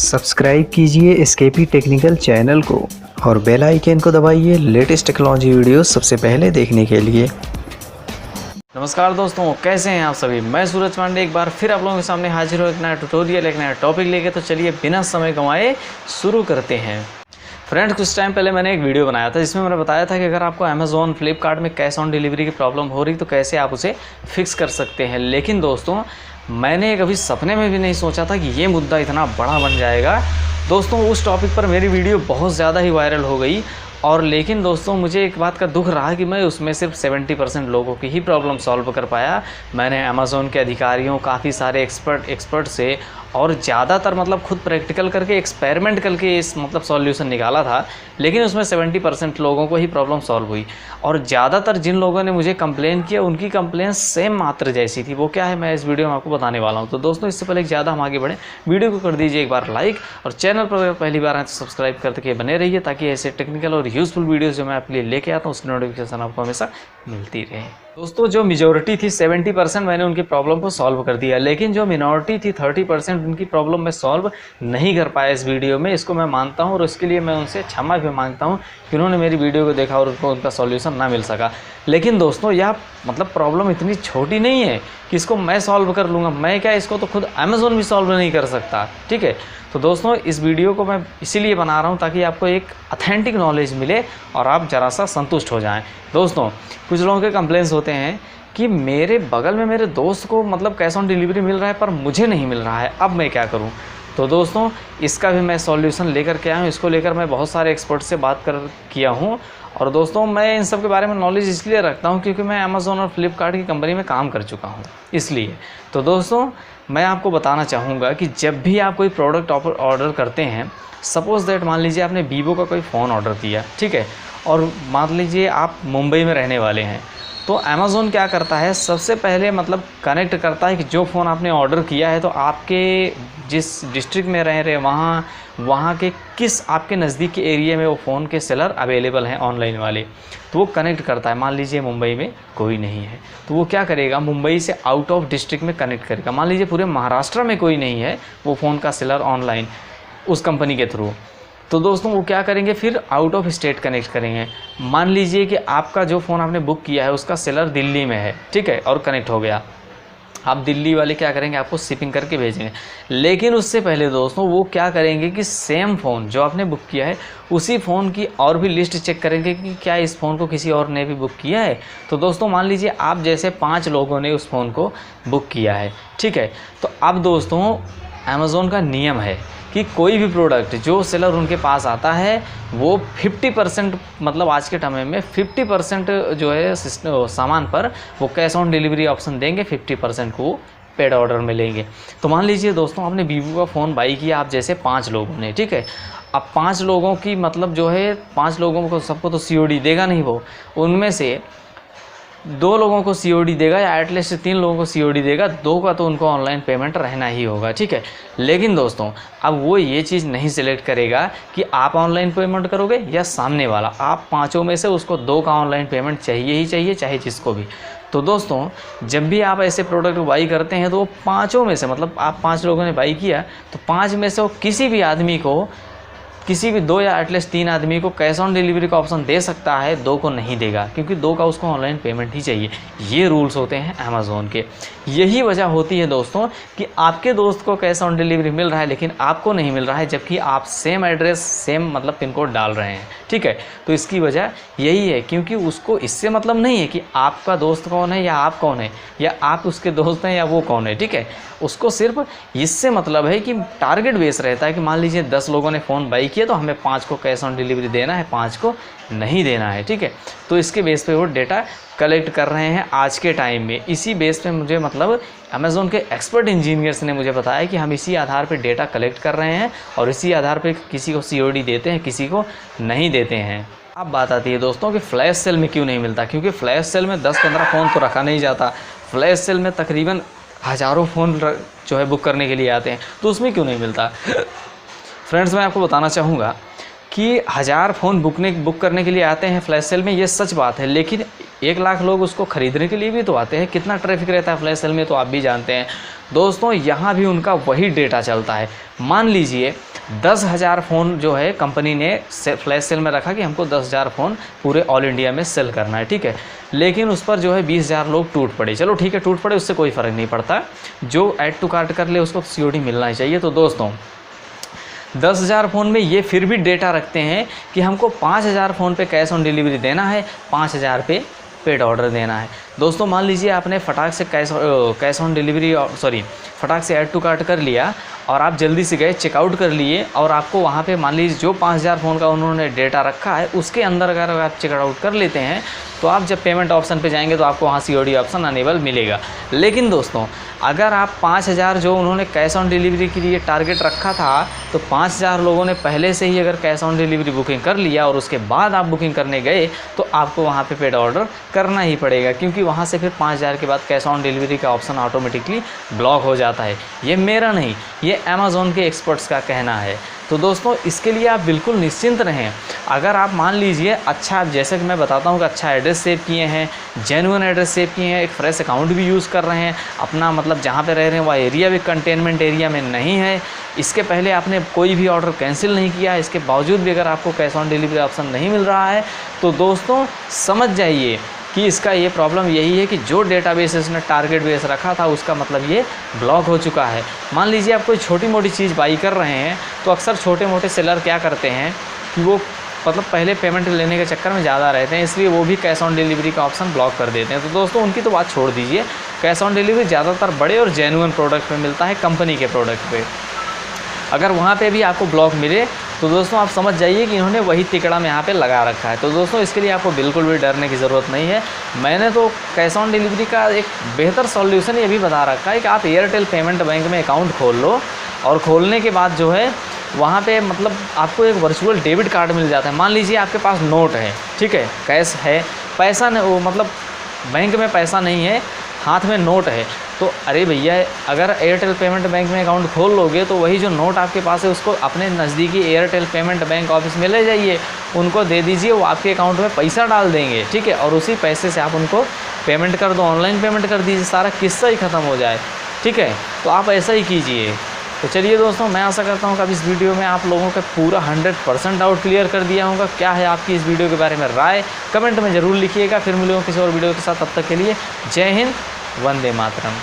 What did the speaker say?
Subscribe कीजिए SKP technical channel को और बेल आइकन को दबाइए लेटेस्ट टेक्नोलॉजी वीडियो सबसे पहले देखने के लिए। नमस्कार दोस्तों, कैसे हैं आप सभी। मैं सूरज पांडे एक बार फिर आप लोगों के सामने हाजिर हूँ एक नया ट्यूटोरियल, एक नया टॉपिक लेके। तो चलिए बिना समय गंवाए शुरू करते हैं। फ्रेंड्स, कुछ टाइम पहले मैंने एक वीडियो बनाया था जिसमें मैंने बताया था कि अगर आपको अमेज़ॉन फ्लिपकार्ट में कैश ऑन डिलीवरी की प्रॉब्लम हो रही तो कैसे आप उसे फिक्स कर सकते हैं। लेकिन दोस्तों, मैंने कभी सपने में भी नहीं सोचा था कि ये मुद्दा इतना बड़ा बन जाएगा। दोस्तों, उस टॉपिक पर मेरी वीडियो बहुत ज़्यादा ही वायरल हो गई और लेकिन दोस्तों, मुझे एक बात का दुख रहा कि मैं उसमें सिर्फ 70% लोगों की ही प्रॉब्लम सॉल्व कर पाया। मैंने अमेज़ॉन के अधिकारियों, काफ़ी सारे एक्सपर्ट से और ज़्यादातर मतलब खुद प्रैक्टिकल करके एक्सपेरिमेंट करके इस मतलब सॉल्यूशन निकाला था, लेकिन उसमें 70% लोगों को ही प्रॉब्लम सॉल्व हुई। और ज़्यादातर जिन लोगों ने मुझे कंप्लेन किया उनकी कंप्लेन सेम मात्र जैसी थी। वो क्या है, मैं इस वीडियो में आपको बताने वाला हूँ। तो दोस्तों, इससे पहले ज़्यादा हम आगे बढ़ें, वीडियो को कर दीजिए एक बार लाइक और चैनल पर अगर पहली बार आए तो सब्सक्राइब करके बने रहिए ताकि ऐसे टेक्निकल और यूज़फुल वीडियोज़ जो मैं आपके लिए लेके आता हूँ उसकी नोटिफिकेशन आपको हमेशा मिलती रहे। दोस्तों, जो मेजॉरिटी थी 70% मैंने उनकी प्रॉब्लम को सॉल्व कर दिया, लेकिन जो मिनॉरिटी थी 30% उनकी प्रॉब्लम मैं सॉल्व नहीं कर पाया इस वीडियो में। इसको मैं मानता हूँ और इसके लिए मैं उनसे क्षमा भी मांगता हूँ कि उन्होंने मेरी वीडियो को देखा और उनको उनका सॉल्यूशन ना मिल सका। लेकिन दोस्तों, यह मतलब प्रॉब्लम इतनी छोटी नहीं है कि इसको मैं सॉल्व कर लूँगा। मैं क्या, इसको तो खुद अमेज़ॉन भी सॉल्व नहीं कर सकता। ठीक है, तो दोस्तों, इस वीडियो को मैं इसीलिए बना रहा हूँ ताकि आपको एक ऑथेंटिक नॉलेज मिले और आप ज़रा सा संतुष्ट हो जाएं। दोस्तों, कुछ लोगों के कंप्लेंट्स होते हैं कि मेरे बगल में मेरे दोस्त को मतलब कैश ऑन डिलीवरी मिल रहा है पर मुझे नहीं मिल रहा है, अब मैं क्या करूं। तो दोस्तों, इसका भी मैं सॉल्यूशन लेकर के आया हूं। इसको लेकर मैं बहुत सारे एक्सपर्ट से बात किया हूं। और दोस्तों, मैं इन सब के बारे में नॉलेज इसलिए रखता हूं क्योंकि मैं अमेज़ॉन और फ्लिपकार्ट की कंपनी में काम कर चुका हूं, इसलिए। तो दोस्तों, मैं आपको बताना चाहूँगा कि जब भी आप कोई प्रोडक्ट ऑर्डर करते हैं, सपोज़ दैट मान लीजिए आपने वीवो का कोई फ़ोन ऑर्डर किया, ठीक है, और मान लीजिए आप मुंबई में रहने वाले हैं, तो अमेज़ॉन क्या करता है, सबसे पहले मतलब कनेक्ट करता है कि जो फ़ोन आपने ऑर्डर किया है तो आपके जिस डिस्ट्रिक्ट में रह रहे वहाँ के किस आपके नज़दीक के एरिया में वो फ़ोन के सेलर अवेलेबल हैं ऑनलाइन वाले, तो वो कनेक्ट करता है। मान लीजिए मुंबई में कोई नहीं है तो वो क्या करेगा, मुंबई से आउट ऑफ डिस्ट्रिक्ट में कनेक्ट करेगा। मान लीजिए पूरे महाराष्ट्र में कोई नहीं है वो फ़ोन का सेलर ऑनलाइन उस कंपनी के थ्रू, तो दोस्तों वो क्या करेंगे, फिर आउट ऑफ स्टेट कनेक्ट करेंगे। मान लीजिए कि आपका जो फ़ोन आपने बुक किया है उसका सेलर दिल्ली में है, ठीक है, और कनेक्ट हो गया। आप दिल्ली वाले क्या करेंगे, आपको शिपिंग करके भेजेंगे। लेकिन उससे पहले दोस्तों वो क्या करेंगे कि सेम फ़ोन जो आपने बुक किया है उसी फ़ोन की और भी लिस्ट चेक करेंगे कि क्या इस फ़ोन को किसी और ने भी बुक किया है। तो दोस्तों, मान लीजिए आप जैसे 5 लोगों ने उस फ़ोन को बुक किया है, ठीक है। तो अब दोस्तों, अमेज़ॉन का नियम है कि कोई भी प्रोडक्ट जो सेलर उनके पास आता है वो 50% मतलब आज के समय में 50% जो है सामान पर वो कैश ऑन डिलीवरी ऑप्शन देंगे, 50% को पेड ऑर्डर में लेंगे। तो मान लीजिए दोस्तों, आपने वीवो का फ़ोन बाई किया, आप जैसे 5 लोगों ने, ठीक है। अब 5 लोगों की मतलब जो है 5 लोगों को सबको तो COD देगा नहीं, वो उनमें से 2 लोगों को COD देगा या एटलीस्ट 3 लोगों को COD देगा, 2 का तो उनको ऑनलाइन पेमेंट रहना ही होगा, ठीक है। लेकिन दोस्तों, अब वो ये चीज़ नहीं सिलेक्ट करेगा कि आप ऑनलाइन पेमेंट करोगे या सामने वाला, आप 5 में से उसको 2 का ऑनलाइन पेमेंट चाहिए ही चाहिए, चाहे जिसको भी। तो दोस्तों, जब भी आप ऐसे प्रोडक्ट बाई करते हैं तो वो 5 में से मतलब आप 5 लोगों ने बाई किया तो 5 में से वो किसी भी आदमी को, किसी भी 2 या एटलीस्ट 3 आदमी को कैश ऑन डिलीवरी का ऑप्शन दे सकता है, 2 को नहीं देगा क्योंकि 2 का उसको ऑनलाइन पेमेंट ही चाहिए। ये रूल्स होते हैं अमेज़ॉन के। यही वजह होती है दोस्तों कि आपके दोस्त को कैश ऑन डिलीवरी मिल रहा है लेकिन आपको नहीं मिल रहा है, जबकि आप सेम एड्रेस सेम मतलब पिन कोड डाल रहे हैं, ठीक है। तो इसकी वजह यही है क्योंकि उसको इससे मतलब नहीं है कि आपका दोस्त कौन है या आप कौन है या आप उसके दोस्त हैं या वो कौन है, ठीक है। उसको सिर्फ इससे मतलब है कि टारगेट बेस रहता है कि मान लीजिए 10 लोगों ने फ़ोन बाई किया तो हमें 5 को कैश ऑन डिलीवरी देना है, 5 को नहीं देना है, ठीक है। तो इसके बेस पे वो डेटा कलेक्ट कर रहे हैं आज के टाइम में। इसी बेस पे मुझे मतलब अमेज़ॉन के एक्सपर्ट इंजीनियर्स ने मुझे बताया कि हम इसी आधार पे डेटा कलेक्ट कर रहे हैं और इसी आधार पे किसी को COD देते हैं, किसी को नहीं देते हैं। अब बात आती है दोस्तों कि फ्लैश सेल में क्यों नहीं मिलता, क्योंकि फ्लैश सेल में 10-15 फ़ोन तो रखा नहीं जाता। फ्लैश सेल में तकरीबन हज़ारों फ़ोन जो है बुक करने के लिए आते हैं, तो उसमें क्यों नहीं मिलता। फ्रेंड्स, मैं आपको बताना चाहूँगा कि 1000 फ़ोन बुक करने के लिए आते हैं फ्लैश सेल में, ये सच बात है, लेकिन 1 लाख लोग उसको ख़रीदने के लिए भी तो आते हैं। कितना ट्रैफिक रहता है फ्लैश सेल में तो आप भी जानते हैं। दोस्तों, यहाँ भी उनका वही डेटा चलता है। मान लीजिए 10,000 फ़ोन जो है कंपनी ने फ्लैश सेल में रखा कि हमको 10,000 फ़ोन पूरे ऑल इंडिया में सेल करना है, ठीक है। लेकिन उस पर जो है 20,000 लोग टूट पड़े। चलो ठीक है, टूट पड़े, उससे कोई फ़र्क नहीं पड़ता, जो ऐड टू कार्ट कर ले उसको COD मिलना ही चाहिए। तो दोस्तों 10,000 फ़ोन में ये फिर भी डेटा रखते हैं कि हमको 5,000 फ़ोन पे कैश ऑन डिलीवरी देना है, 5,000 पे पेड ऑर्डर देना है। दोस्तों मान लीजिए आपने फटाक से कैश ऑन डिलीवरी फटाक से ऐड टू कार्ट कर लिया और आप जल्दी से गए चेकआउट कर लिए, और आपको वहाँ पे मान लीजिए जो 5,000 फ़ोन का उन्होंने डेटा रखा है उसके अंदर अगर आप चेकआउट कर लेते हैं तो आप जब पेमेंट ऑप्शन पे जाएंगे तो आपको वहाँ COD ऑप्शन अनेबल मिलेगा। लेकिन दोस्तों अगर आप 5,000 जो उन्होंने कैश ऑन डिलीवरी के लिए टारगेट रखा था, तो 5,000 लोगों ने पहले से ही अगर कैश ऑन डिलीवरी बुकिंग कर लिया और उसके बाद आप बुकिंग करने गए तो आपको वहाँ पे पेड ऑर्डर करना ही पड़ेगा, क्योंकि वहाँ से फिर 5,000 के बाद कैश ऑन डिलीवरी का ऑप्शन ऑटोमेटिकली ब्लॉक हो जाता है। ये मेरा नहीं, ये अमेज़ॉन के एक्सपर्ट्स का कहना है। तो दोस्तों इसके लिए आप बिल्कुल निश्चिंत रहें। अगर आप मान लीजिए अच्छा, जैसे कि मैं बताता हूँ कि अच्छा एड्रेस सेव किए हैं, जेन्युइन एड्रेस सेव किए हैं, एक फ्रेश अकाउंट भी यूज़ कर रहे हैं, अपना मतलब जहाँ पे रह रहे हैं वह एरिया भी कंटेनमेंट एरिया में नहीं है, इसके पहले आपने कोई भी ऑर्डर कैंसिल नहीं किया, इसके बावजूद भी अगर आपको कैश ऑन डिलीवरी ऑप्शन नहीं मिल रहा है, तो दोस्तों समझ जाइए कि इसका ये प्रॉब्लम यही है कि जो डेटाबेस इसने टारगेट बेस रखा था उसका मतलब ये ब्लॉक हो चुका है। मान लीजिए आप कोई छोटी मोटी चीज़ बाई कर रहे हैं तो अक्सर छोटे मोटे सेलर क्या करते हैं कि वो मतलब पहले पेमेंट लेने के चक्कर में ज़्यादा रहते हैं, इसलिए वो भी कैश ऑन डिलीवरी का ऑप्शन ब्लॉक कर देते हैं। तो दोस्तों उनकी तो बात छोड़ दीजिए, कैश ऑन डिलीवरी ज़्यादातर बड़े और जेन्युइन प्रोडक्ट पे मिलता है, कंपनी के प्रोडक्ट पे। अगर वहाँ पे भी आपको ब्लॉक मिले तो दोस्तों आप समझ जाइए कि इन्होंने वही तिकड़ा में यहाँ पे लगा रखा है। तो दोस्तों इसके लिए आपको बिल्कुल भी डरने की ज़रूरत नहीं है। मैंने तो कैश ऑन डिलीवरी का एक बेहतर सॉल्यूशन ये भी बता रखा है कि आप एयरटेल पेमेंट बैंक में अकाउंट खोल लो, और खोलने के बाद जो है वहाँ पे मतलब आपको एक वर्चुअल डेबिट कार्ड मिल जाता है। मान लीजिए आपके पास नोट है, ठीक है, कैश है, पैसा नहीं, वो मतलब बैंक में पैसा नहीं है, हाथ में नोट है, तो अरे भैया अगर एयरटेल पेमेंट बैंक में अकाउंट खोल लोगे तो वही जो नोट आपके पास है उसको अपने नज़दीकी एयरटेल पेमेंट बैंक ऑफिस में ले जाइए, उनको दे दीजिए, वो आपके अकाउंट में पैसा डाल देंगे, ठीक है, और उसी पैसे से आप उनको पेमेंट कर दो, ऑनलाइन पेमेंट कर दीजिए, सारा किस्सा ही ख़त्म हो जाए, ठीक है। तो आप ऐसा ही कीजिए। तो चलिए दोस्तों, मैं आशा करता हूँ कि अब इस वीडियो में आप लोगों का पूरा 100% डाउट क्लियर कर दिया होगा। क्या है आपकी इस वीडियो के बारे में राय, कमेंट में ज़रूर लिखिएगा। फिर मिलूँगा किसी और वीडियो के साथ, तब तक के लिए जय हिंद, वंदे मातरम।